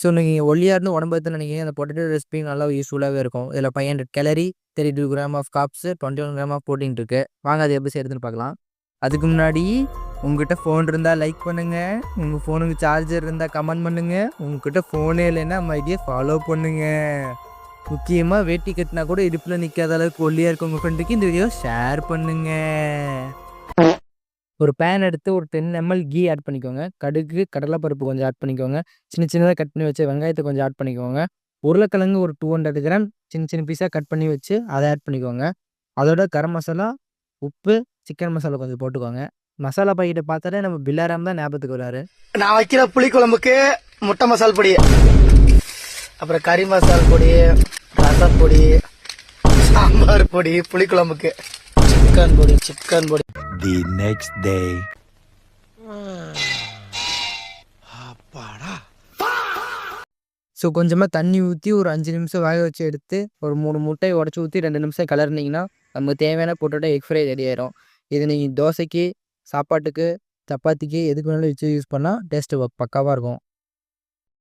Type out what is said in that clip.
So நீங்கள் ஒல்லியாக இருந்து உடம்பு ஏற்றணும்னு நினைக்கிறீங்க, அந்த பொட்டேட்டோ ரெசிபி நல்லா யூஸ்ஃபுல்லாகவே இருக்கும். இதில் 500 calorie, 32 gram of carbs, 21 gram of protein இருக்குது. வாங்க அது எப்படி செய்யறதுன்னு பார்க்கலாம். அதுக்கு முன்னாடி உங்ககிட்ட ஃபோன் இருந்தால் லைக் பண்ணுங்கள், உங்கள் ஃபோனுக்கு சார்ஜர் இருந்தால் கமெண்ட் பண்ணுங்கள், உங்ககிட்ட ஃபோனே இல்லைன்னா நம்ம ஐடியை ஃபாலோ பண்ணுங்கள். முக்கியமாக வேட்டி கட்டினா கூட இடுப்பில் நிற்காத அளவுக்கு ஒல்லியாக இருக்க உங்கள் ஃப்ரெண்டுக்கு இந்த வீடியோ ஷேர் பண்ணுங்கள். ஒரு பேன் எடுத்து ஒரு 10 ml கீ ஆட் பண்ணிக்கோங்க. கடுகு, கடலைப்பருப்பு கொஞ்சம் ஆட் பண்ணிக்கோங்க. சின்ன சின்னதாக கட் பண்ணி வச்ச வெங்காயத்தை கொஞ்சம் ஆட் பண்ணிக்கோங்க. உருளைக்கிழங்கு ஒரு 200 கிராம் சின்ன சின்ன பீஸாக கட் பண்ணி வச்சு அதை ஆட் பண்ணிக்கோங்க. அதோட கரம் மசாலா, உப்பு, சிக்கன் மசாலா கொஞ்சம் போட்டுக்கோங்க. மசாலா பாக்கெட்டை பார்த்தாலே நம்ம பில்லாராம் தான் ஞாபகத்துக்கு வராரு. நான் வைக்கிற புளி குழம்புக்கு முட்டை மசால் பொடி, அப்புறம் கறி மசால் பொடி, ரசப்பொடி, சாம்பார் பொடி, புளி குழம்புக்கு சிக்கன் பொடி. The next day. ஸோ கொஞ்சமாக தண்ணி ஊற்றி ஒரு 5 நிமிஷம் வேக வச்சு எடுத்து ஒரு 3 முட்டையை உடச்சி ஊற்றி 2 நிமிஷம் கலர்னிங்கன்னா நமக்கு தேவையான பொட்டேட்டோ எக் ஃப்ரை ரெடி ஆயிரும். இது நீங்கள் தோசைக்கு, சாப்பாட்டுக்கு, சப்பாத்திக்கு எதுக்கு வேணாலும் வச்சு யூஸ் பண்ணால் டேஸ்ட்டு பக்காவாக இருக்கும்.